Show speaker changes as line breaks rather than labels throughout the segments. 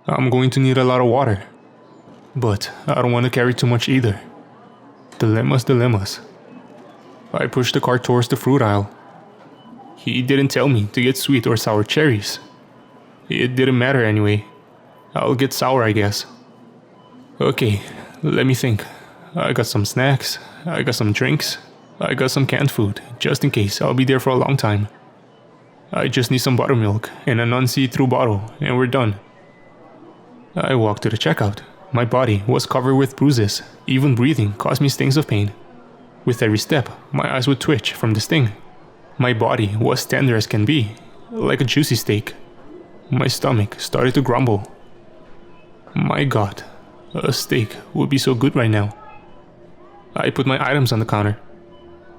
I'm going to need a lot of water. But I don't want to carry too much either. Dilemmas. I pushed the cart towards the fruit aisle. He didn't tell me to get sweet or sour cherries. It didn't matter anyway. I'll get sour, I guess. Okay, let me think. I got some snacks, I got some drinks, I got some canned food, just in case I'll be there for a long time. I just need some buttermilk and a non-see-through bottle, and we're done. I walked to the checkout. My body was covered with bruises. Even breathing caused me stings of pain. With every step, my eyes would twitch from the sting. My body was tender as can be, like a juicy steak. My stomach started to grumble. My God, a steak would be so good right now. I put my items on the counter.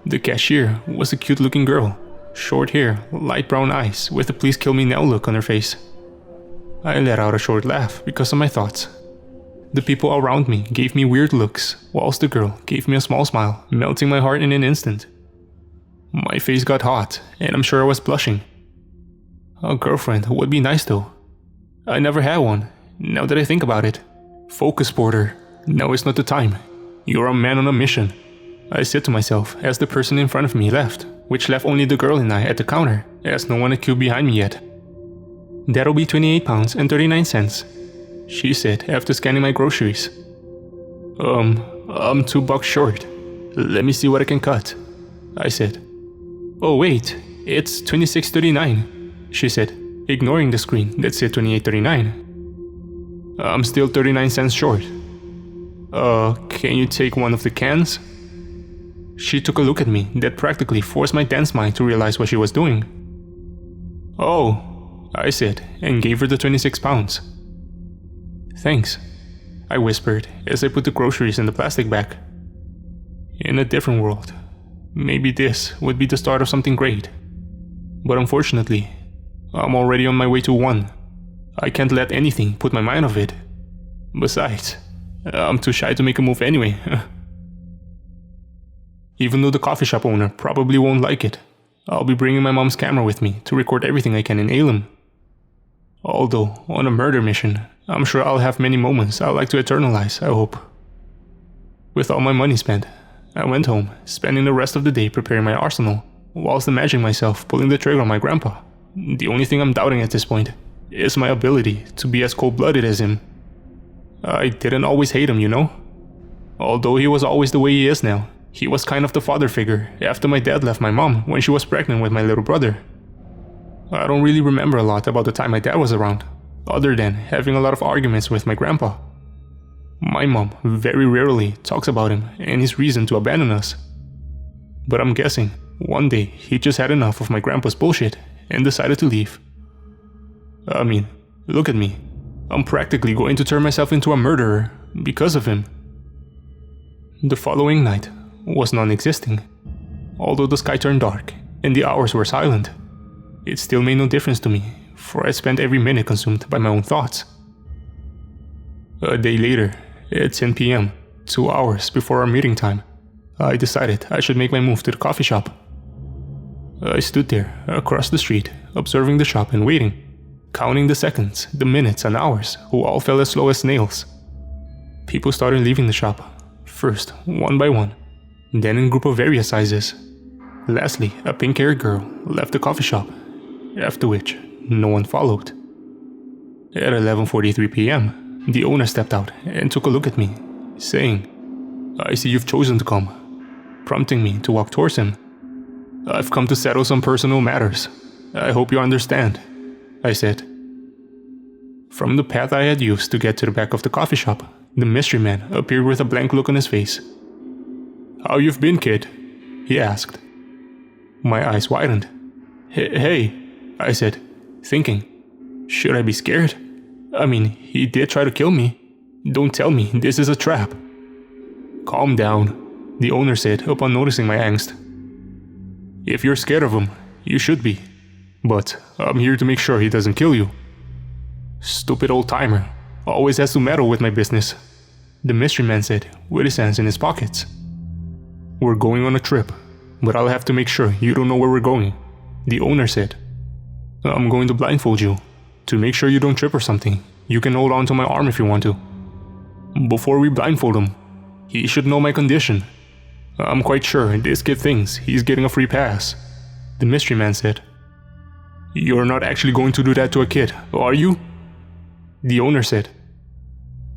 The cashier was a cute-looking girl. Short hair, light brown eyes, with a please kill me now look on her face. I let out a short laugh because of my thoughts. The people around me gave me weird looks, whilst the girl gave me a small smile, melting my heart in an instant. My face got hot, and I'm sure I was blushing. A girlfriend would be nice though. I never had one, now that I think about it. Focus, Porter. Now is not the time. You're a man on a mission. I said to myself as the person in front of me left, which left only the girl and I at the counter, as no one had queued behind me yet. That'll be £28 and 39 cents, she said after scanning my groceries. I'm $2 short. Let me see what I can cut, I said. Oh wait, it's $26.39, she said, ignoring the screen that said $28.39. I'm still 39 cents short. Can you take one of the cans? She took a look at me that practically forced my dense mind to realize what she was doing. Oh, I said, and gave her the £26. Thanks, I whispered as I put the groceries in the plastic bag. In a different world, maybe this would be the start of something great. But unfortunately, I'm already on my way to one. I can't let anything put my mind off it. Besides, I'm too shy to make a move anyway. Even though the coffee shop owner probably won't like it, I'll be bringing my mom's camera with me to record everything I can in Ailm. Although, on a murder mission, I'm sure I'll have many moments I'd like to eternalize, I hope. With all my money spent, I went home, spending the rest of the day preparing my arsenal, whilst imagining myself pulling the trigger on my grandpa. The only thing I'm doubting at this point is my ability to be as cold-blooded as him. I didn't always hate him, you know? Although he was always the way he is now, he was kind of the father figure after my dad left my mom when she was pregnant with my little brother. I don't really remember a lot about the time my dad was around, other than having a lot of arguments with my grandpa. My mom very rarely talks about him and his reason to abandon us. But I'm guessing one day he just had enough of my grandpa's bullshit and decided to leave. I mean, look at me. I'm practically going to turn myself into a murderer because of him. The following night was non-existing. Although the sky turned dark and the hours were silent, it still made no difference to me, for I spent every minute consumed by my own thoughts. A day later, at 10 p.m., 2 hours before our meeting time, I decided I should make my move to the coffee shop. I stood there, across the street, observing the shop and waiting, counting the seconds, the minutes and hours, who all felt as slow as snails. People started leaving the shop, first one by one, then in a group of various sizes. Lastly, a pink-haired girl left the coffee shop, after which no one followed. At 11:43 p.m., the owner stepped out and took a look at me, saying, "I see you've chosen to come," prompting me to walk towards him. "I've come to settle some personal matters. I hope you understand," I said. From the path I had used to get to the back of the coffee shop, the mystery man appeared with a blank look on his face. "How you've been, kid?" he asked. My eyes widened. Hey, I said, thinking, should I be scared? I mean, he did try to kill me. Don't tell me this is a trap. "Calm down," the owner said upon noticing my angst. "If you're scared of him, you should be. But I'm here to make sure he doesn't kill you." "Stupid old timer. Always has to meddle with my business," the mystery man said, with his hands in his pockets. "We're going on a trip, but I'll have to make sure you don't know where we're going," the owner said. "I'm going to blindfold you, to make sure you don't trip or something. You can hold on to my arm if you want to. Before we blindfold him, he should know my condition. I'm quite sure this kid thinks he's getting a free pass," the mystery man said. "You're not actually going to do that to a kid, are you?" the owner said.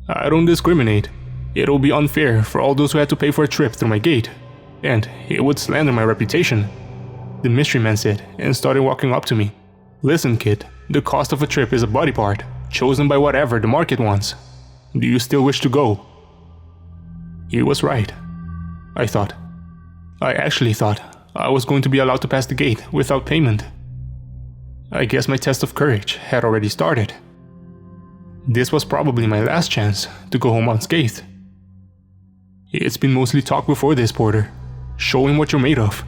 "I don't discriminate. It'll be unfair for all those who had to pay for a trip through my gate, and it would slander my reputation," the mystery man said and started walking up to me. "Listen, kid, the cost of a trip is a body part, chosen by whatever the market wants. Do you still wish to go?" He was right, I thought. I actually thought I was going to be allowed to pass the gate without payment. I guess my test of courage had already started. This was probably my last chance to go home unscathed. "It's been mostly talk before this, Porter. Show him what you're made of,"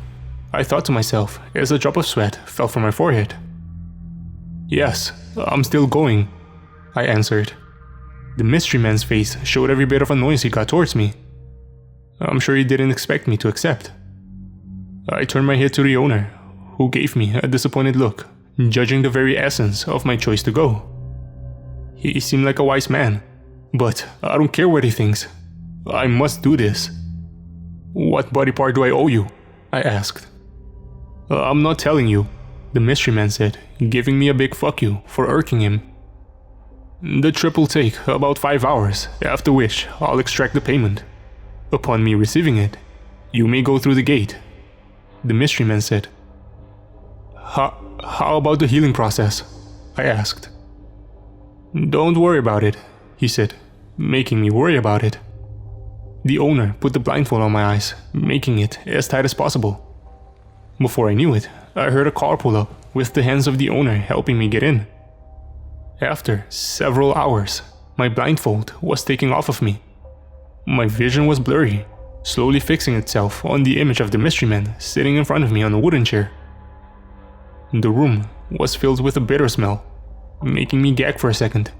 I thought to myself as a drop of sweat fell from my forehead. "Yes, I'm still going," I answered. The mystery man's face showed every bit of annoyance he got towards me. I'm sure he didn't expect me to accept. I turned my head to the owner, who gave me a disappointed look, judging the very essence of my choice to go. He seemed like a wise man, but I don't care what he thinks. I must do this. "What body part do I owe you?" I asked. "I'm not telling you," the mystery man said, giving me a big fuck you for irking him. "The trip will take about 5 hours, after which I'll extract the payment. Upon me receiving it, you may go through the gate," the mystery man said. How about the healing process?" I asked. "Don't worry about it," he said, making me worry about it. The owner put the blindfold on my eyes, making it as tight as possible. Before I knew it, I heard a car pull up, with the hands of the owner helping me get in. After several hours, my blindfold was taken off of me. My vision was blurry, slowly fixing itself on the image of the mystery man sitting in front of me on a wooden chair. The room was filled with a bitter smell, making me gag for a second.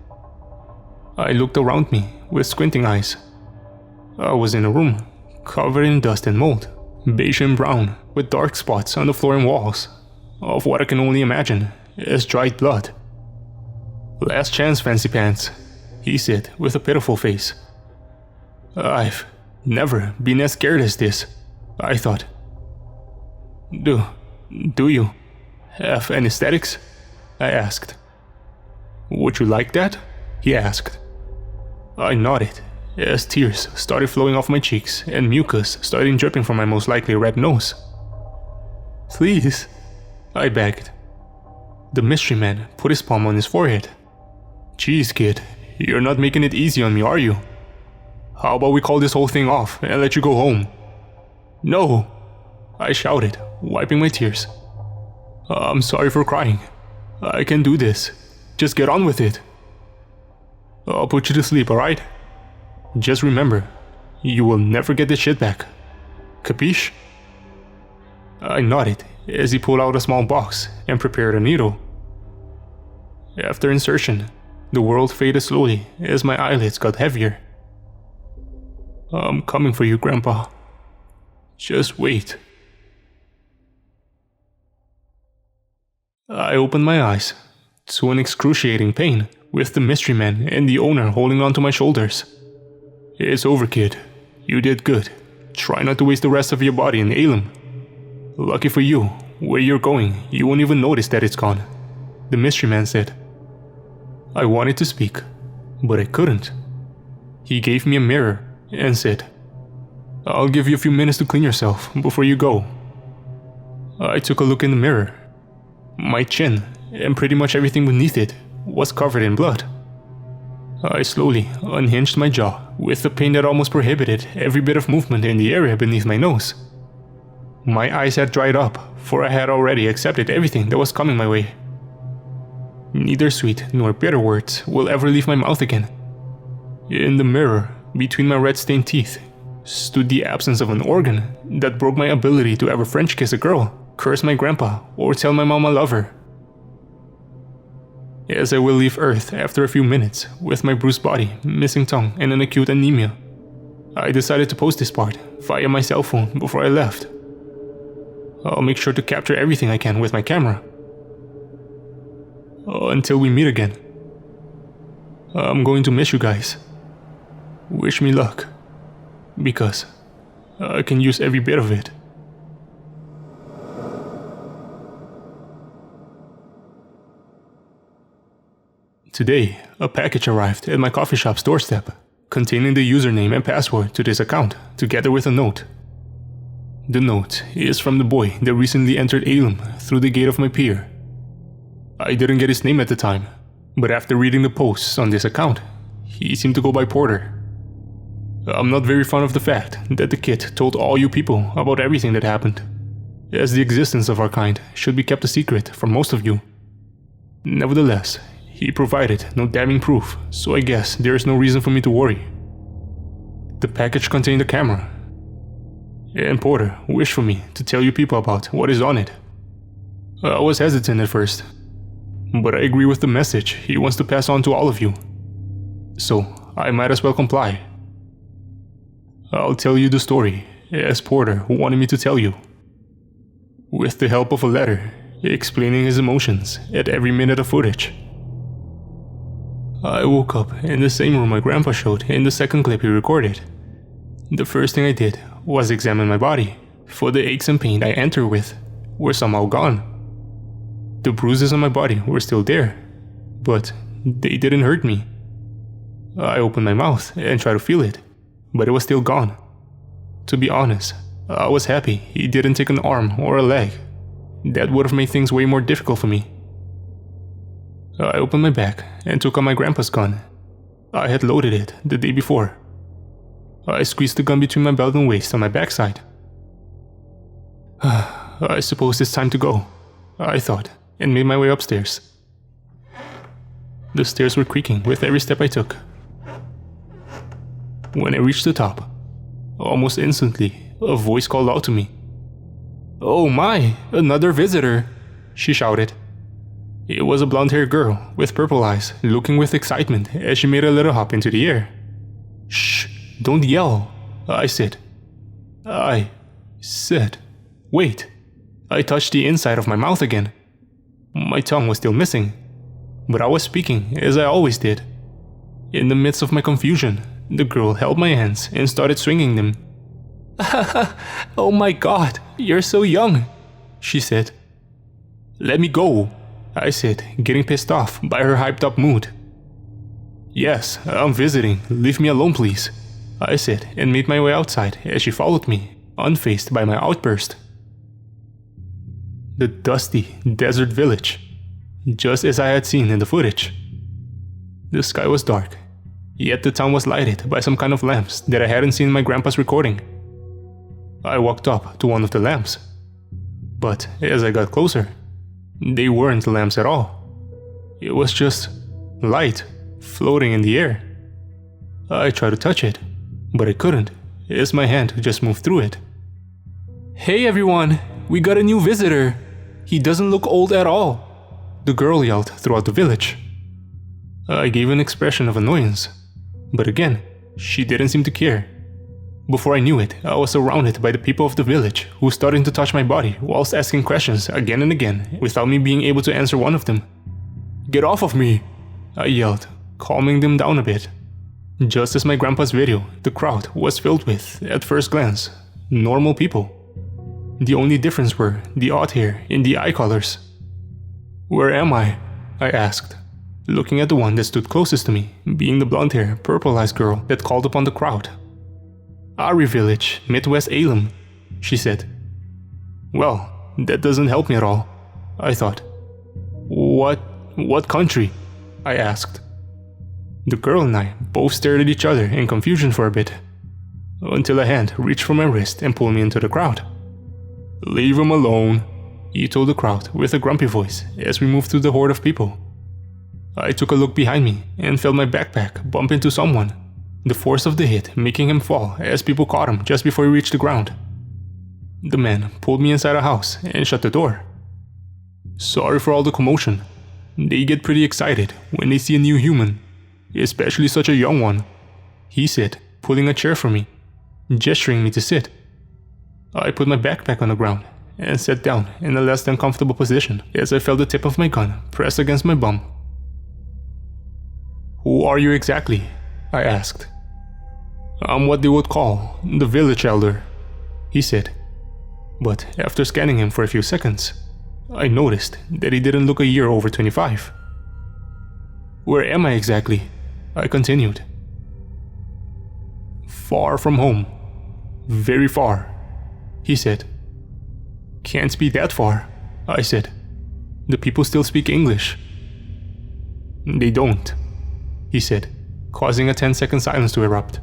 I looked around me with squinting eyes. I was in a room covered in dust and mold, beige and brown, with dark spots on the floor and walls, of what I can only imagine as dried blood. "Last chance, fancy pants," he said with a pitiful face. I've never been as scared as this, I thought. Do you have anesthetics?" I asked. "Would you like that?" he asked. I nodded as tears started flowing off my cheeks and mucus started dripping from my most likely red nose. "Please," I begged. The mystery man put his palm on his forehead. "Jeez, kid, you're not making it easy on me, are you? How about we call this whole thing off and let you go home?" "No," I shouted, wiping my tears. "I'm sorry for crying. I can do this. Just get on with it. I'll put you to sleep, alright? Just remember, you will never get this shit back. Capiche?" I nodded as he pulled out a small box and prepared a needle. After insertion, the world faded slowly as my eyelids got heavier. "I'm coming for you, Grandpa. Just wait." I opened my eyes to an excruciating pain, with the mystery man and the owner holding onto my shoulders. "It's over, kid. You did good. Try not to waste the rest of your body in Ailm. Lucky for you, where you're going, you won't even notice that it's gone," the mystery man said. I wanted to speak, but I couldn't. He gave me a mirror and said, "I'll give you a few minutes to clean yourself before you go." I took a look in the mirror. My chin, and pretty much everything beneath it, was covered in blood. I slowly unhinged my jaw with the pain that almost prohibited every bit of movement in the area beneath my nose. My eyes had dried up, for I had already accepted everything that was coming my way. Neither sweet nor bitter words will ever leave my mouth again. In the mirror, between my red-stained teeth, stood the absence of an organ that broke my ability to ever French kiss a girl, curse my grandpa, or tell my mom I love her. As I will leave Earth after a few minutes, with my bruised body, missing tongue, and an acute anemia, I decided to post this part via my cell phone before I left. I'll make sure to capture everything I can with my camera. Until we meet again. I'm going to miss you guys. Wish me luck, because I can use every bit of it. Today, a package arrived at my coffee shop's doorstep, containing the username and password to this account, together with a note. The note is from the boy that recently entered Ailm through the gate of my pier. I didn't get his name at the time, but after reading the posts on this account, he seemed to go by Porter. I'm not very fond of the fact that the kid told all you people about everything that happened, as the existence of our kind should be kept a secret from most of you. Nevertheless, he provided no damning proof, so I guess there is no reason for me to worry. The package contained a camera, and Porter wished for me to tell you people about what is on it. I was hesitant at first, but I agree with the message he wants to pass on to all of you, so I might as well comply. I'll tell you the story, as Porter wanted me to tell you, with the help of a letter explaining his emotions at every minute of footage. I woke up in the same room my grandpa showed in the second clip he recorded. The first thing I did was examine my body, for the aches and pain I entered with were somehow gone. The bruises on my body were still there, but they didn't hurt me. I opened my mouth and tried to feel it, but it was still gone. To be honest, I was happy he didn't take an arm or a leg. That would have made things way more difficult for me. I opened my bag and took out my grandpa's gun. I had loaded it the day before. I squeezed the gun between my belt and waist on my backside. I suppose it's time to go, I thought, and made my way upstairs. The stairs were creaking with every step I took. When I reached the top, almost instantly, a voice called out to me. "Oh my, another visitor," she shouted. It was a blonde-haired girl with purple eyes, looking with excitement as she made a little hop into the air. "Shh, don't yell," I said. Wait. I touched the inside of my mouth again. My tongue was still missing, but I was speaking as I always did. In the midst of my confusion, the girl held my hands and started swinging them. "Oh my god, you're so young," she said. "Let me go," I said, getting pissed off by her hyped up mood. "Yes, I'm visiting, leave me alone please," I said, and made my way outside as she followed me, unfazed by my outburst. The dusty desert village, just as I had seen in the footage. The sky was dark, yet the town was lighted by some kind of lamps that I hadn't seen in my grandpa's recording. I walked up to one of the lamps, but as I got closer, they weren't lamps at all. It was just light floating in the air. I tried to touch it, but I couldn't, as my hand just moved through it. "Hey everyone, we got a new visitor. He doesn't look old at all," the girl yelled throughout the village. I gave an expression of annoyance, but again, she didn't seem to care. Before I knew it, I was surrounded by the people of the village who started to touch my body whilst asking questions again and again without me being able to answer one of them. "Get off of me," I yelled, calming them down a bit. Just as my grandpa's video, the crowd was filled with, at first glance, normal people. The only difference were the odd hair and the eye colors. "Where am I?" I asked, looking at the one that stood closest to me, being the blonde-haired, purple-eyed girl that called upon the crowd. "Ari Village, Midwest Ailm," she said. Well, that doesn't help me at all, I thought. What country?" I asked. The girl and I both stared at each other in confusion for a bit, until a hand reached for my wrist and pulled me into the crowd. "Leave him alone," he told the crowd with a grumpy voice as we moved through the horde of people. I took a look behind me and felt my backpack bump into someone, the force of the hit making him fall as people caught him just before he reached the ground. The man pulled me inside a house and shut the door. "Sorry for all the commotion. They get pretty excited when they see a new human, especially such a young one," he said, pulling a chair for me, gesturing me to sit. I put my backpack on the ground and sat down in a less than comfortable position as I felt the tip of my gun press against my bum. Who are you exactly? I asked. I'm what they would call the village elder, he said. But after scanning him for a few seconds, I noticed that he didn't look a year over 25. Where am I exactly? I continued. Far from home. Very far, he said. Can't be that far, I said. The people still speak English. They don't, he said, causing a 10-second silence to erupt.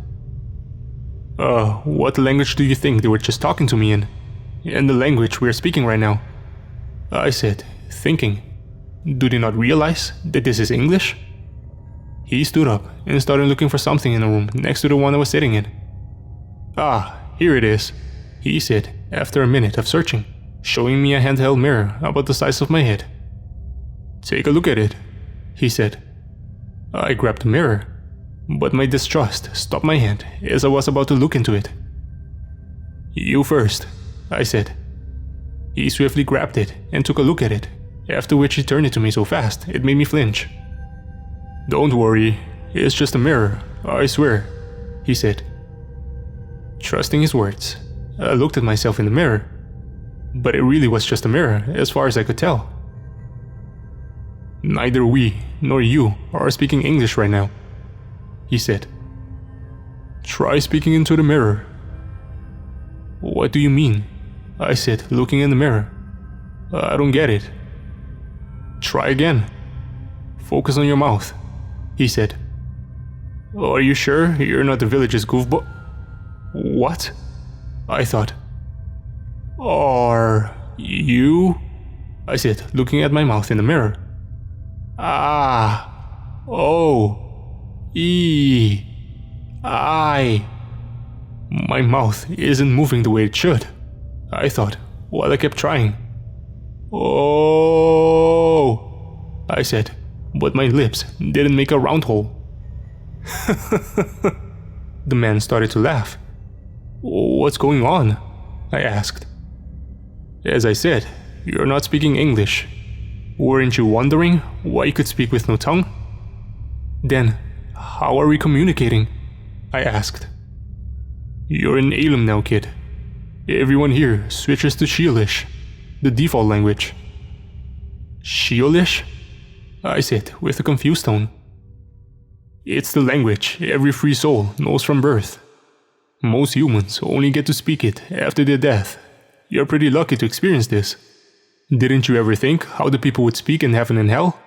What language do you think they were just talking to me in? And the language we are speaking right now? I said, thinking, do they not realize that this is English? He stood up and started looking for something in the room next to the one I was sitting in. Ah, here it is, he said after a minute of searching, showing me a handheld mirror about the size of my head. Take a look at it, he said. I grabbed the mirror, but my distrust stopped my hand as I was about to look into it. You first, I said. He swiftly grabbed it and took a look at it, after which he turned it to me so fast it made me flinch. Don't worry, it's just a mirror, I swear, he said. Trusting his words, I looked at myself in the mirror, but it really was just a mirror as far as I could tell. Neither we nor you are speaking English right now, he said. Try speaking into the mirror. What do you mean? I said, looking in the mirror. I don't get it. Try again. Focus on your mouth, he said. Are you sure you're not the village's goofball? What? I thought. Are you? I said, looking at my mouth in the mirror. Ah. Oh. E. I. My mouth isn't moving the way it should, I thought, while I kept trying. Oh. I said, but my lips didn't make a round hole. The man started to laugh. What's going on? I asked. As I said, you're not speaking English. Weren't you wondering why you could speak with no tongue? Then, how are we communicating? I asked. You're in Ailm now, kid. Everyone here switches to Sheolish, the default language. Sheolish? I said with a confused tone. It's the language every free soul knows from birth. Most humans only get to speak it after their death. You're pretty lucky to experience this. Didn't you ever think how the people would speak in heaven and hell?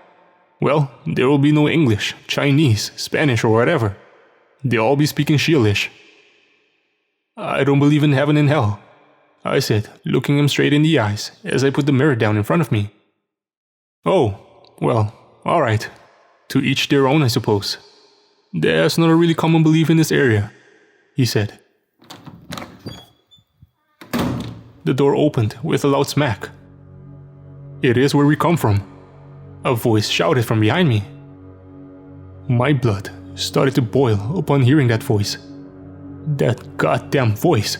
Well, there will be no English, Chinese, Spanish or whatever. They'll all be speaking Sheolish. I don't believe in heaven and hell, I said, looking him straight in the eyes as I put the mirror down in front of me. Oh, well, alright. To each their own, I suppose. There's not a really common belief in this area, he said. The door opened with a loud smack. It is where we come from, a voice shouted from behind me. My blood started to boil upon hearing that voice. That goddamn voice.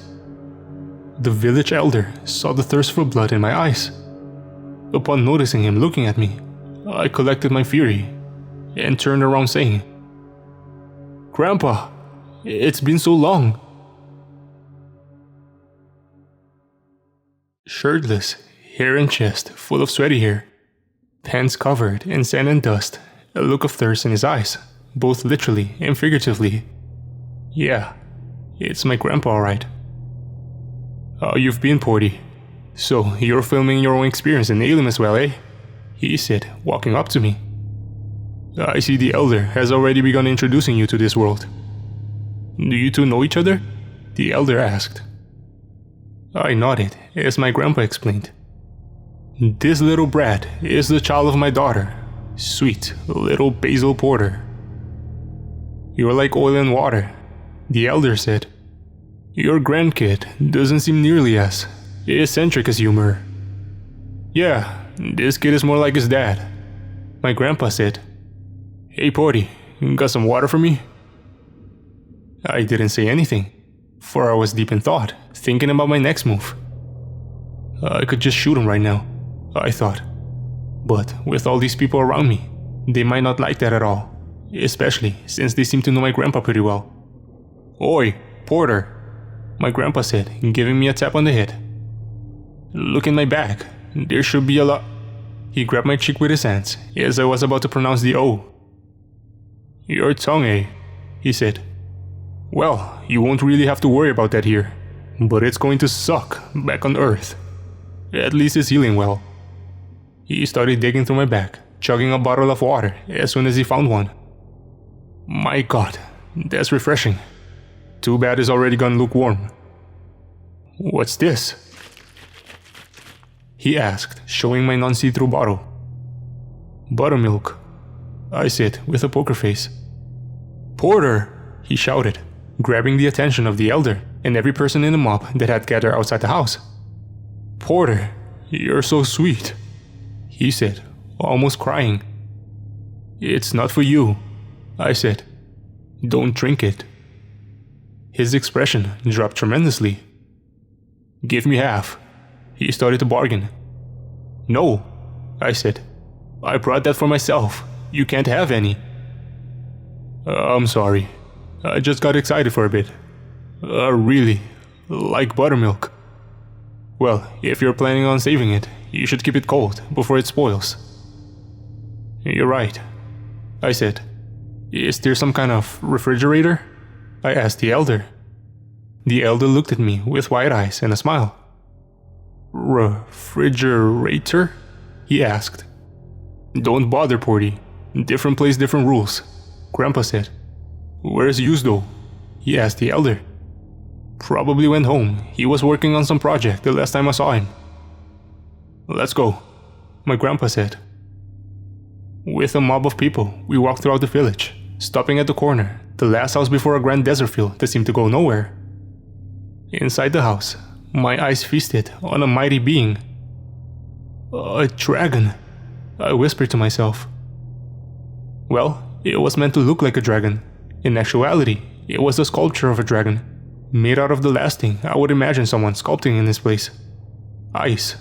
The village elder saw the thirst for blood in my eyes. Upon noticing him looking at me, I collected my fury and turned around saying, Grandpa, it's been so long. Shirtless, hair and chest full of sweaty hair, pants covered in sand and dust, a look of thirst in his eyes, both literally and figuratively. Yeah, it's my grandpa, alright. How you've been, Porty? So, you're filming your own experience in Ailm as well, eh? He said, walking up to me. I see the elder has already begun introducing you to this world. Do you two know each other? The elder asked. I nodded as my grandpa explained. This little brat is the child of my daughter, sweet little Basil Porter. You're like oil and water, the elder said. Your grandkid doesn't seem nearly as eccentric as you were. Yeah, this kid is more like his dad, my grandpa said. Hey Porty, got some water for me? I didn't say anything, for I was deep in thought, thinking about my next move. I could just shoot him right now, I thought. But with all these people around me, they might not like that at all, especially since they seem to know my grandpa pretty well. "Oi, Porter," my grandpa said, giving me a tap on the head. "Look in my bag. There should be a lot." He grabbed my cheek with his hands as I was about to pronounce the O. "Your tongue, eh?" he said. "Well, you won't really have to worry about that here, but it's going to suck back on Earth. At least it's healing well." He started digging through my bag, chugging a bottle of water as soon as he found one. "My God, that's refreshing. Too bad it's already gone lukewarm." "What's this?" he asked, showing my non-see-through bottle. "Buttermilk," I said with a poker face. "Porter!" he shouted, grabbing the attention of the elder and every person in the mob that had gathered outside the house. "Porter, you're so sweet," he said, almost crying. "It's not for you," I said. "Don't drink it." His expression dropped tremendously. "Give me half." He started to bargain. "No," I said. "I brought that for myself. You can't have any." "I'm sorry. I just got excited for a bit. Really, like buttermilk." "Well, if you're planning on saving it, you should keep it cold before it spoils." "You're right," I said. "Is there some kind of refrigerator?" I asked the elder. The elder looked at me with wide eyes and a smile. "Refrigerator?" he asked. "Don't bother, Porty. Different place, different rules," Grandpa said. "Where's Yuzdo?" he asked the elder. "Probably went home. He was working on some project the last time I saw him." "Let's go," my grandpa said. With a mob of people, we walked throughout the village, stopping at the corner, the last house before a grand desert field that seemed to go nowhere. Inside the house, my eyes feasted on a mighty being. "A dragon," I whispered to myself. Well, it was meant to look like a dragon. In actuality, it was the sculpture of a dragon, made out of the last thing I would imagine someone sculpting in this place: ice.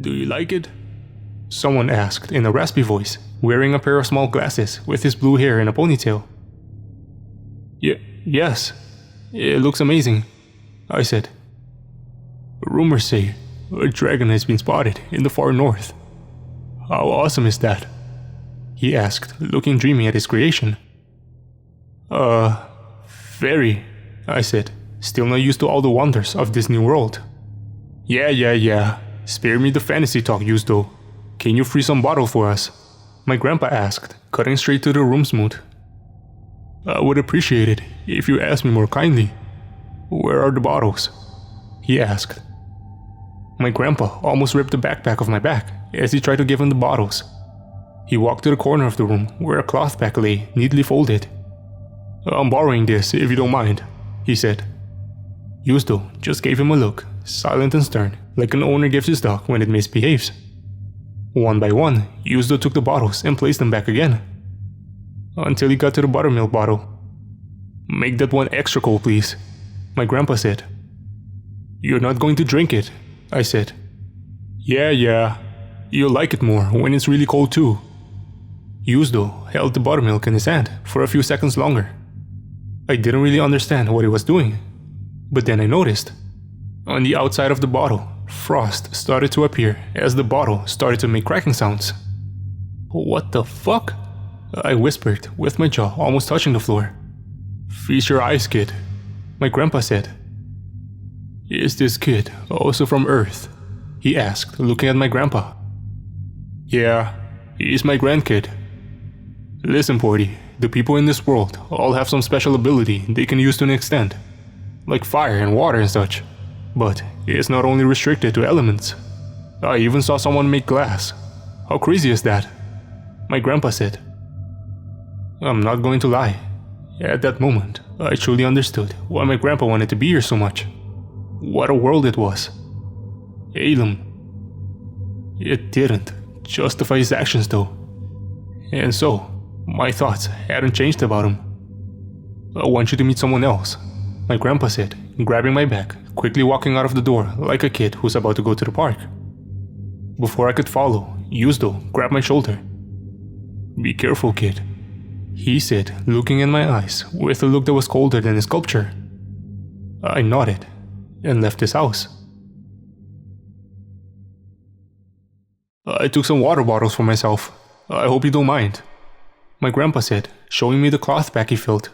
"Do you like it?" someone asked in a raspy voice, wearing a pair of small glasses with his blue hair in a ponytail. Yes, it looks amazing," I said. "Rumors say a dragon has been spotted in the far north. How awesome is that?" he asked, looking dreamy at his creation. Very," I said, still not used to all the wonders of this new world. Yeah. Spare me the fantasy talk, Yuzdo. Can you free some bottle for us?" my grandpa asked, cutting straight to the room's mood. "I would appreciate it if you asked me more kindly. Where are the bottles?" he asked. My grandpa almost ripped the backpack off my back as he tried to give him the bottles. He walked to the corner of the room where a cloth bag lay, neatly folded. "I'm borrowing this, if you don't mind," he said. Yuzdo just gave him a look, silent and stern, like an owner gives his dog when it misbehaves. One by one, Yuzdo took the bottles and placed them back again, until he got to the buttermilk bottle. "Make that one extra cold, please," my grandpa said. "You're not going to drink it," I said. Yeah. You'll like it more when it's really cold too." Yuzdo held the buttermilk in his hand for a few seconds longer. I didn't really understand what he was doing, but then I noticed. On the outside of the bottle, frost started to appear as the bottle started to make cracking sounds. "What the fuck?" I whispered, with my jaw almost touching the floor. "Feast your eyes, kid," my grandpa said. "Is this kid also from Earth?" he asked, looking at my grandpa. "Yeah, he's my grandkid. Listen, Porty, the people in this world all have some special ability they can use to an extent, like fire and water and such. But it's not only restricted to elements. I even saw someone make glass. How crazy is that?" my grandpa said. I'm not going to lie. At that moment, I truly understood why my grandpa wanted to be here so much. What a world it was. Ailm. It didn't justify his actions though. And so, my thoughts hadn't changed about him. "I want you to meet someone else," my grandpa said, grabbing my bag, quickly walking out of the door like a kid who's about to go to the park. Before I could follow, Yuzdo grabbed my shoulder. "Be careful, kid," he said, looking in my eyes with a look that was colder than a sculpture. I nodded and left his house. I took some water bottles for myself. I hope you don't mind, my grandpa said, showing me the cloth bag he filled.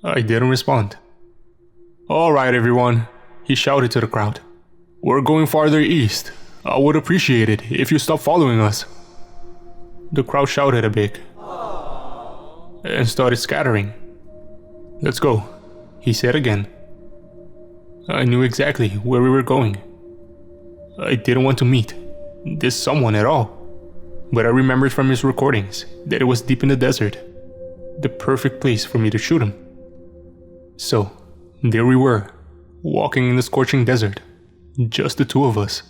I didn't respond. Alright everyone, he shouted to the crowd. We're going farther east. I would appreciate it if you stop following us. The crowd shouted a bit and started scattering. Let's go, he said again. I knew exactly where we were going. I didn't want to meet this someone at all, but I remembered from his recordings that it was deep in the desert, the perfect place for me to shoot him. So, there we were, walking in the scorching desert, just the two of us.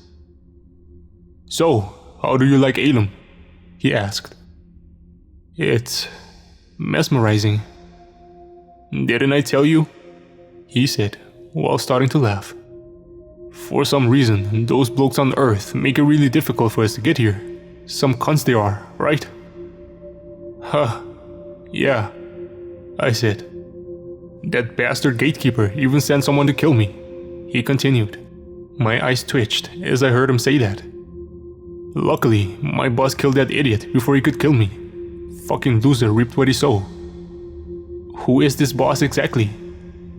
So, how do you like Ailm? He asked. It's mesmerizing. Didn't I tell you? He said, while starting to laugh. For some reason, those blokes on Earth make it really difficult for us to get here. Some cunts they are, right? Huh, yeah, I said. That bastard gatekeeper even sent someone to kill me, he continued. My eyes twitched as I heard him say that. Luckily, my boss killed that idiot before he could kill me. Fucking loser reaped what he sowed. Who is this boss exactly?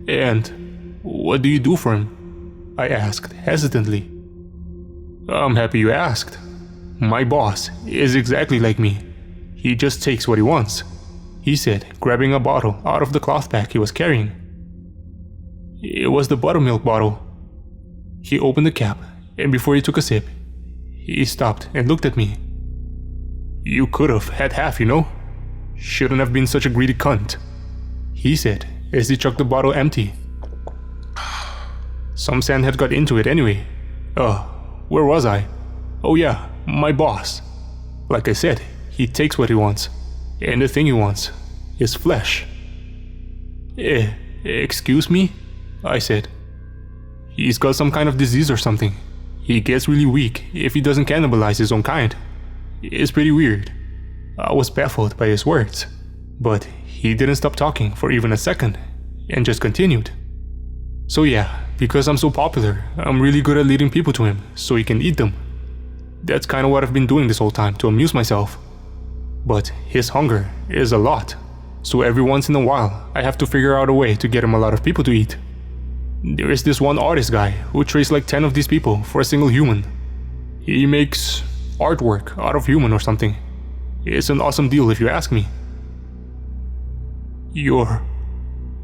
And what do you do for him? I asked hesitantly. I'm happy you asked. My boss is exactly like me. He just takes what he wants, he said, grabbing a bottle out of the cloth bag he was carrying. It was the buttermilk bottle. He opened the cap, and before he took a sip, he stopped and looked at me. You could have had half, you know? Shouldn't have been such a greedy cunt, he said as he chugged the bottle empty. Some sand had got into it anyway. Where was I? Oh yeah, my boss. Like I said, he takes what he wants, and the thing he wants is flesh. Excuse me? I said. He's got some kind of disease or something. He gets really weak if he doesn't cannibalize his own kind. It's pretty weird. I was baffled by his words, but he didn't stop talking for even a second, and just continued. So yeah, because I'm so popular, I'm really good at leading people to him so he can eat them. That's kind of what I've been doing this whole time to amuse myself. But his hunger is a lot, so every once in a while I have to figure out a way to get him a lot of people to eat. There is this one artist guy who trades like 10 of these people for a single human. He makes artwork out of human or something. It's an awesome deal if you ask me. You're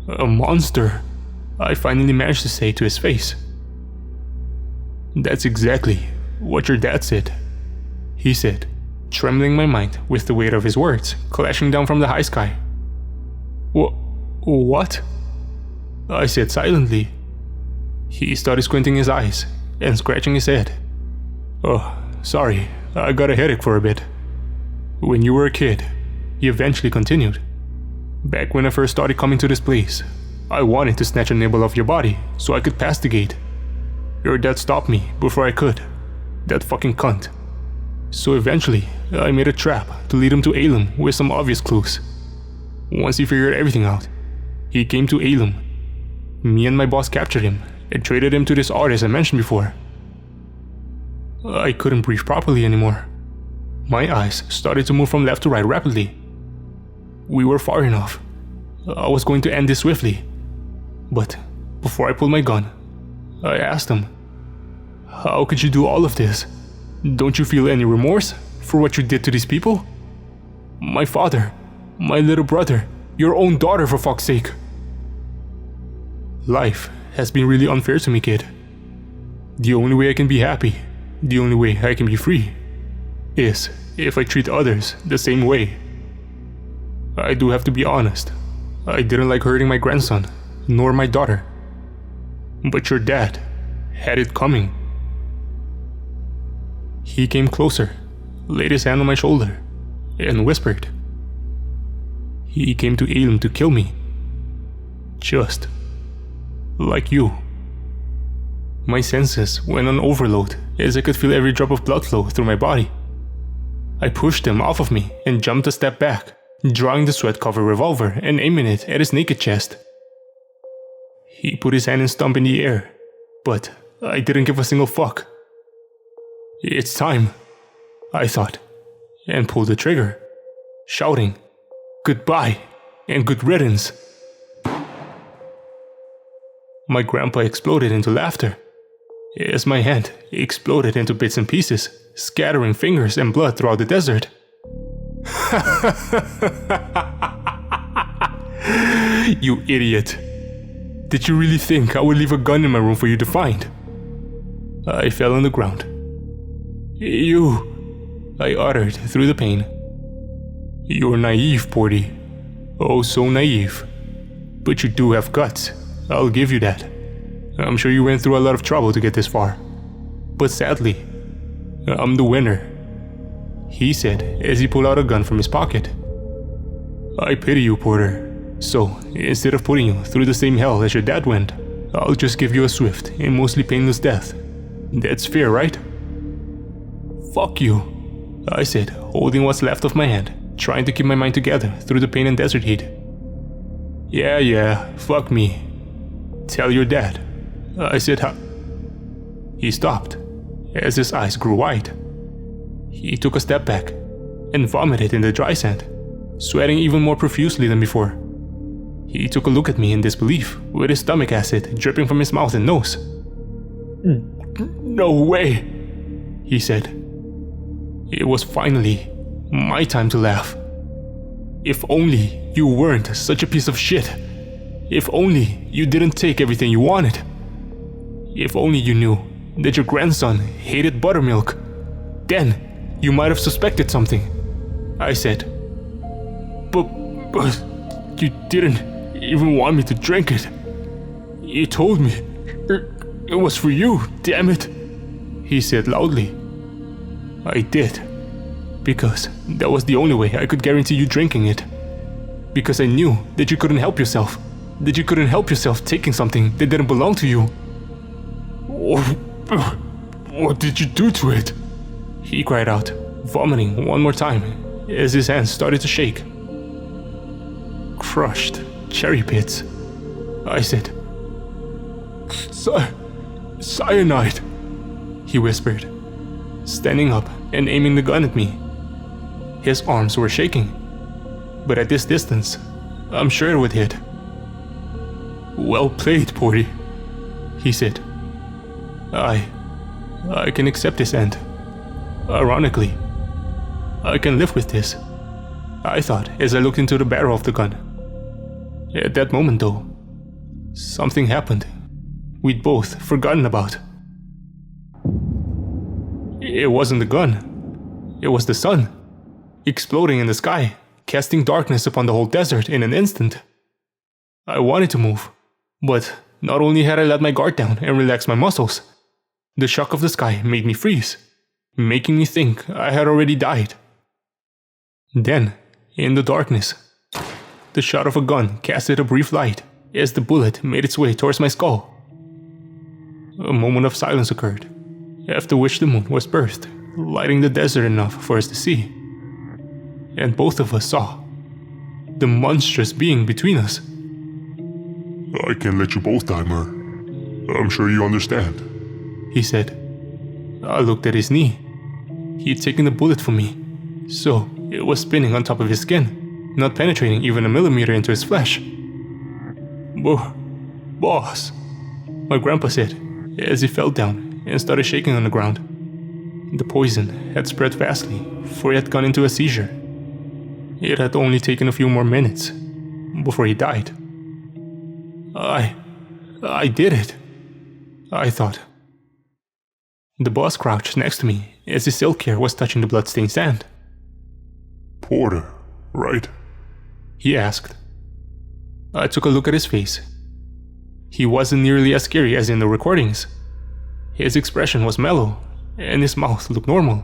a monster, I finally managed to say to his face. That's exactly what your dad said, he said, trembling my mind with the weight of his words clashing down from the high sky. What? I said silently. He started squinting his eyes and scratching his head. Oh, sorry, I got a headache for a bit. When you were a kid, he eventually continued. Back when I first started coming to this place, I wanted to snatch a nibble of your body so I could pass the gate. Your dad stopped me before I could. That fucking cunt. So eventually, I made a trap to lead him to Ailm with some obvious clues. Once he figured everything out, he came to Ailm. Me and my boss captured him and traded him to this artist I mentioned before. I couldn't breathe properly anymore. My eyes started to move from left to right rapidly. We were far enough. I was going to end this swiftly. But before I pulled my gun, I asked him, "How could you do all of this? Don't you feel any remorse for what you did to these people? My father, my little brother, your own daughter, for fuck's sake." Life has been really unfair to me, kid. The only way I can be happy, the only way I can be free, is if I treat others the same way. I do have to be honest. I didn't like hurting my grandson, nor my daughter. But your dad had it coming. He came closer, laid his hand on my shoulder, and whispered. He came to Ailm to kill me. Just like you. My senses went on overload as I could feel every drop of blood flow through my body. I pushed him off of me and jumped a step back, drawing the sweat-covered revolver and aiming it at his naked chest. He put his hand and stump in the air, but I didn't give a single fuck. It's time, I thought, and pulled the trigger, shouting, "Goodbye and good riddance." My grandpa exploded into laughter, as my hand exploded into bits and pieces, scattering fingers and blood throughout the desert. You idiot. Did you really think I would leave a gun in my room for you to find? I fell on the ground. You, I uttered through the pain. You're naive, Porty. Oh, so naive. But you do have guts, I'll give you that. I'm sure you went through a lot of trouble to get this far. But sadly, I'm the winner, he said as he pulled out a gun from his pocket. I pity you, Porter. So, instead of putting you through the same hell as your dad went, I'll just give you a swift and mostly painless death. That's fair, right? Fuck you, I said, holding what's left of my hand, trying to keep my mind together through the pain and desert heat. Yeah, fuck me. Tell your dad, I said. He stopped, as his eyes grew wide. He took a step back and vomited in the dry sand, sweating even more profusely than before. He took a look at me in disbelief, with his stomach acid dripping from his mouth and nose. No way, he said. It was finally my time to laugh. If only you weren't such a piece of shit. If only you didn't take everything you wanted. If only you knew that your grandson hated buttermilk. Then you might have suspected something, I said. But you didn't even want me to drink it. You told me it was for you, damn it, he said loudly. I did, because that was the only way I could guarantee you drinking it. Because I knew that you couldn't help yourself. That you couldn't help yourself taking something that didn't belong to you. What did you do to it? He cried out, vomiting one more time as his hands started to shake. Crushed cherry pits, I said. Cyanide, he whispered, standing up and aiming the gun at me. His arms were shaking, but at this distance, I'm sure it would hit. Well played, Porty, he said. I can accept this end. Ironically, I can live with this, I thought as I looked into the barrel of the gun. At that moment though, something happened we'd both forgotten about. It wasn't the gun, it was the sun, exploding in the sky, casting darkness upon the whole desert in an instant. I wanted to move, but not only had I let my guard down and relaxed my muscles, the shock of the sky made me freeze, making me think I had already died. Then, in the darkness, the shot of a gun casted a brief light as the bullet made its way towards my skull. A moment of silence occurred, after which the moon was birthed, lighting the desert enough for us to see. And both of us saw the monstrous being between us.
I can't let you both die, Myur. I'm sure you understand,
he said. I looked at his knee. He had taken the bullet from me, so it was spinning on top of his skin, not penetrating even a millimeter into his flesh. Boss, my grandpa said, as he fell down and started shaking on the ground. The poison had spread fastly, for he had gone into a seizure. It had only taken a few more minutes before he died. I did it, I thought. The boss crouched next to me as his silk hair was touching the bloodstained sand.
Porter, right?
He asked. I took a look at his face. He wasn't nearly as scary as in the recordings. His expression was mellow, and his mouth looked normal.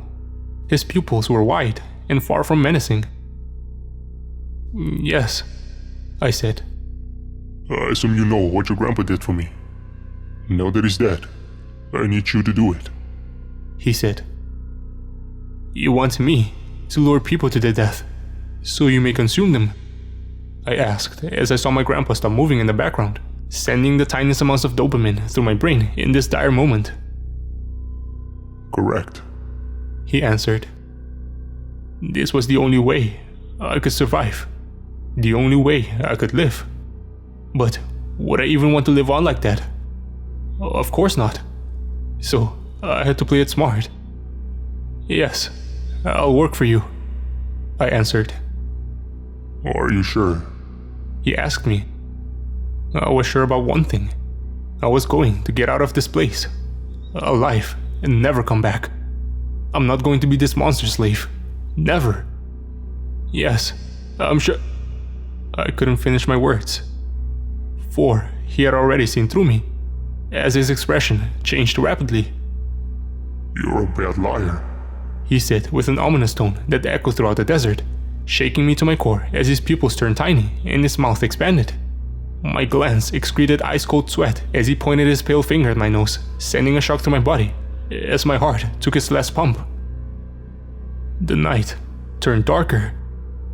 His pupils were wide and far from menacing. Yes, I said.
I assume you know what your grandpa did for me. Now that he's dead, I need you to do it,
he said. You want me to lure people to their death, So you may consume them? I asked as I saw my grandpa stop moving in the background, sending the tiniest amounts of dopamine through my brain in this dire moment.
Correct,
he answered. This was the only way I could survive. The only way I could live. But would I even want to live on like that? Of course not. So I had to play it smart. Yes, I'll work for you, I answered.
Are you sure?
He asked me. I was sure about one thing. I was going to get out of this place, alive, and never come back. I'm not going to be this monster slave. Never. Yes, I'm sure. I couldn't finish my words. For he had already seen through me, as his expression changed rapidly.
You're a bad liar,
he said with an ominous tone that echoed throughout the desert, shaking me to my core as his pupils turned tiny and his mouth expanded. My glands excreted ice-cold sweat as he pointed his pale finger at my nose, sending a shock through my body as my heart took its last pump. The night turned darker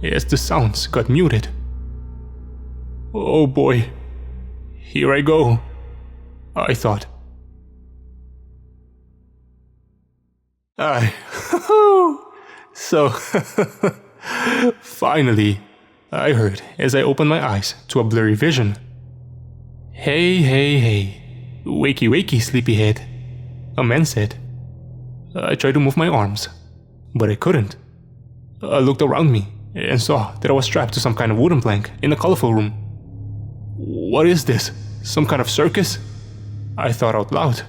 as the sounds got muted. Oh boy, here I go, I thought. So, finally, I heard as I opened my eyes to a blurry vision. Hey, hey, hey, wakey, wakey, sleepyhead, a man said. I tried to move my arms, but I couldn't. I looked around me and saw that I was strapped to some kind of wooden plank in a colorful room. What is this? Some kind of circus? I thought out loud.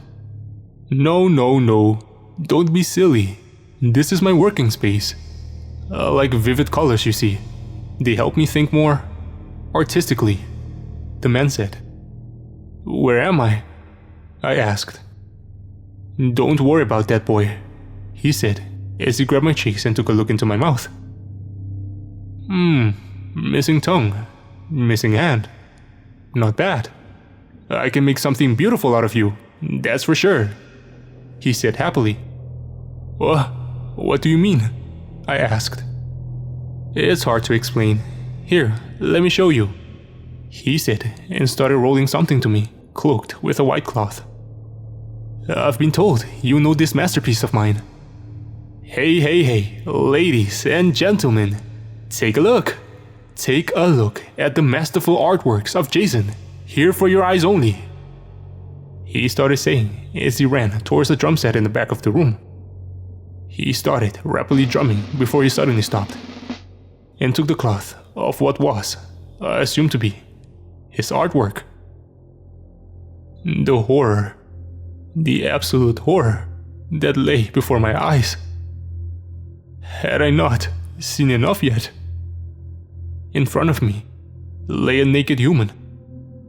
No, no, no. Don't be silly. This is my working space. I like vivid colors, you see. They help me think more artistically, the man said. Where am I? I asked. Don't worry about that, boy, he said as he grabbed my cheeks and took a look into my mouth. Missing tongue, missing hand. Not bad. I can make something beautiful out of you, that's for sure, he said happily. What do you mean? I asked. It's hard to explain. Here, let me show you, he said and started rolling something to me, cloaked with a white cloth. I've been told you know this masterpiece of mine. Hey, hey, hey, ladies and gentlemen, take a look. Take a look at the masterful artworks of Jason, here for your eyes only, he started saying as he ran towards the drum set in the back of the room. He started rapidly drumming before he suddenly stopped and took the cloth of what was, I assumed to be, his artwork. The horror, the absolute horror that lay before my eyes. Had I not seen enough yet? In front of me lay a naked human,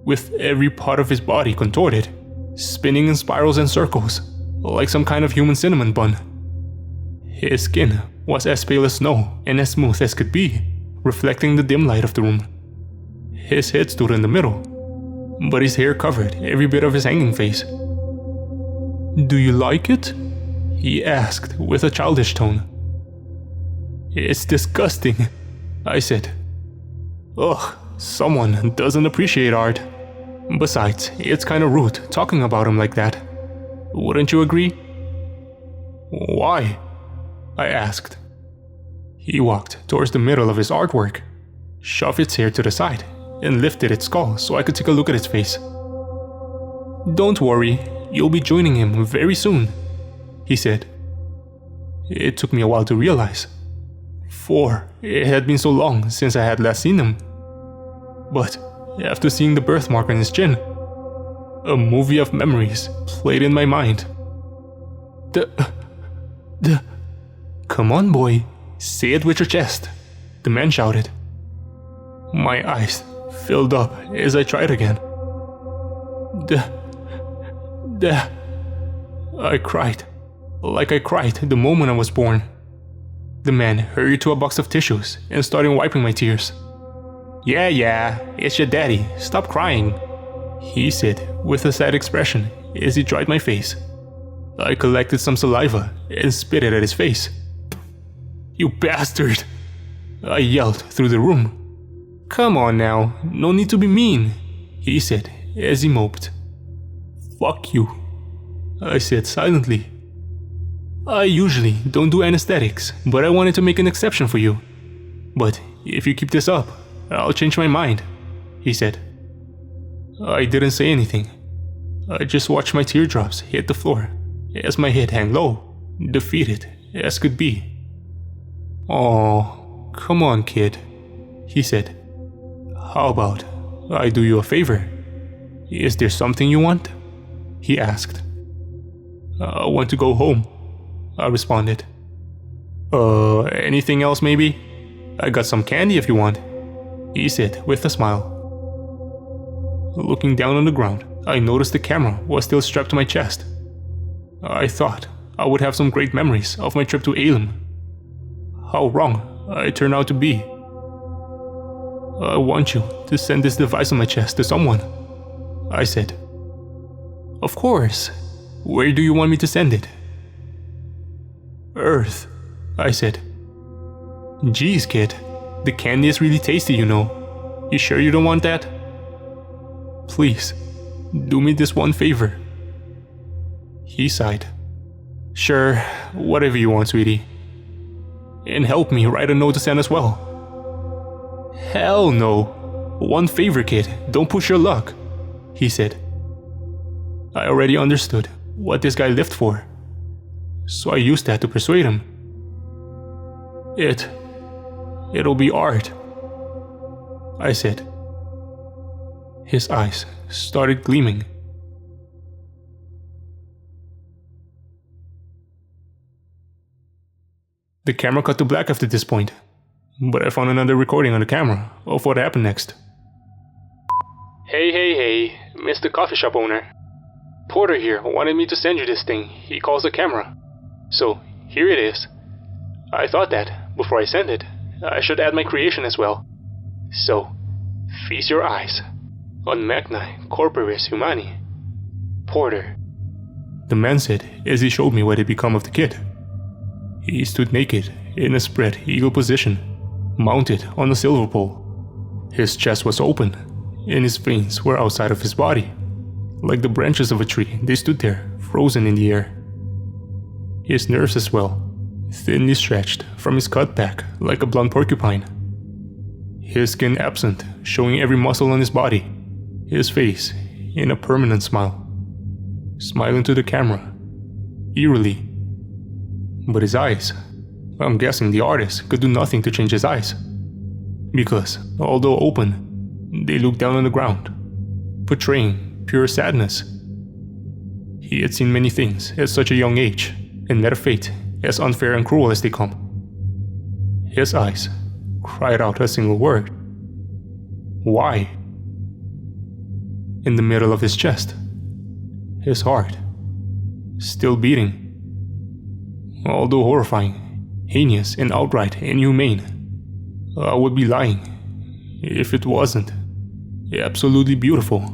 with every part of his body contorted, spinning in spirals and circles, like some kind of human cinnamon bun. His skin was as pale as snow and as smooth as could be, reflecting the dim light of the room. His head stood in the middle, but his hair covered every bit of his hanging face. Do you like it? He asked with a childish tone. It's disgusting, I said. Ugh, someone doesn't appreciate art. Besides, it's kinda rude talking about him like that. Wouldn't you agree? Why? I asked. He walked towards the middle of his artwork, shoved its hair to the side, and lifted its skull so I could take a look at its face. Don't worry, you'll be joining him very soon, he said. It took me a while to realize, for it had been so long since I had last seen him. But after seeing the birthmark on his chin, a movie of memories played in my mind. Come on, boy, say it with your chest, the man shouted. My eyes filled up as I tried again. I cried, like I cried the moment I was born. The man hurried to a box of tissues and started wiping my tears. Yeah, it's your daddy, stop crying, he said with a sad expression as he dried my face. I collected some saliva and spit it at his face. You bastard, I yelled through the room. "Come on now, no need to be mean," he said as he moped. "Fuck you," I said silently. "I usually don't do anesthetics, but I wanted to make an exception for you. But if you keep this up, I'll change my mind," he said. I didn't say anything. I just watched my teardrops hit the floor as my head hung low, defeated as could be. "Aw, come on, kid," he said. "How about I do you a favor? Is there something you want?" he asked. "I want to go home," I responded. Anything else maybe? I got some candy if you want," he said with a smile. Looking down on the ground, I noticed the camera was still strapped to my chest. I thought I would have some great memories of my trip to Ailm. How wrong I turned out to be. "I want you to send this device on my chest to someone," I said. "Of course. Where do you want me to send it?" "Earth," I said. "Geez, kid, the candy is really tasty, you know. You sure you don't want that? Please, do me this one favor." He sighed. "Sure, whatever you want, sweetie. And help me write a note to send as well." "Hell no. One favor, kid, don't push your luck," he said. I already understood what this guy lived for, so I used that to persuade him. It'll be art," I said. His eyes started gleaming. The camera cut to black after this point, but I found another recording on the camera of what happened next. Hey, Mr. Coffee Shop owner. Porter here wanted me to send you this thing he calls a camera. So, here it is. I thought that, before I send it, I should add my creation as well. So, feast your eyes on Magna Corporis Humani. Porter. The man said as he showed me what had become of the kid. He stood naked in a spread eagle position, mounted on a silver pole. His chest was open, and his veins were outside of his body. Like the branches of a tree, they stood there, frozen in the air. His nerves as well, thinly stretched from his cut back like a blunt porcupine. His skin absent, showing every muscle on his body. His face in a permanent smile. Smiling to the camera, eerily. But his eyes, I'm guessing the artist could do nothing to change his eyes. Because, although open, they looked down on the ground, portraying pure sadness. He had seen many things at such a young age, and met a fate as unfair and cruel as they come. His eyes cried out a single word. Why? In the middle of his chest, his heart, still beating. Although horrifying, heinous and outright inhumane, I would be lying if it wasn't absolutely beautiful.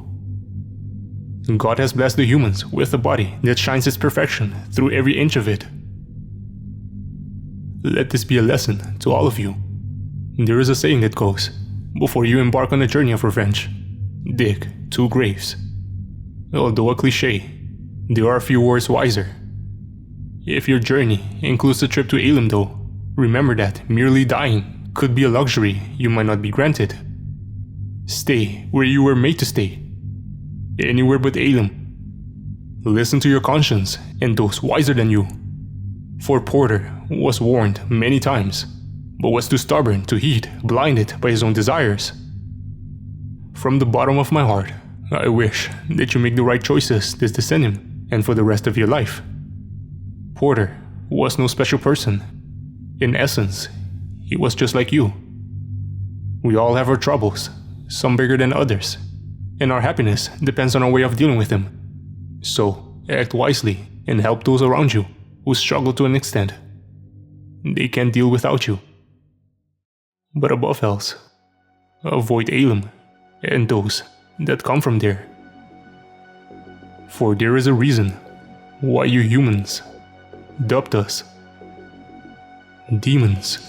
God has blessed the humans with a body that shines its perfection through every inch of it. Let this be a lesson to all of you. There is a saying that goes, before you embark on a journey of revenge, dig 2 graves. Although a cliché, there are a few words wiser. If your journey includes a trip to Ailm though, remember that merely dying could be a luxury you might not be granted. Stay where you were made to stay. Anywhere but Ailm. Listen to your conscience and those wiser than you. For Porter was warned many times, but was too stubborn to heed, blinded by his own desires. From the bottom of my heart, I wish that you make the right choices this decennium and for the rest of your life. Porter was no special person. In essence, he was just like you. We all have our troubles, some bigger than others, and our happiness depends on our way of dealing with them. So, act wisely and help those around you who struggle to an extent. They can't deal without you. But above else, avoid Ailm and those that come from there. For there is a reason why you humans dubbed us demons.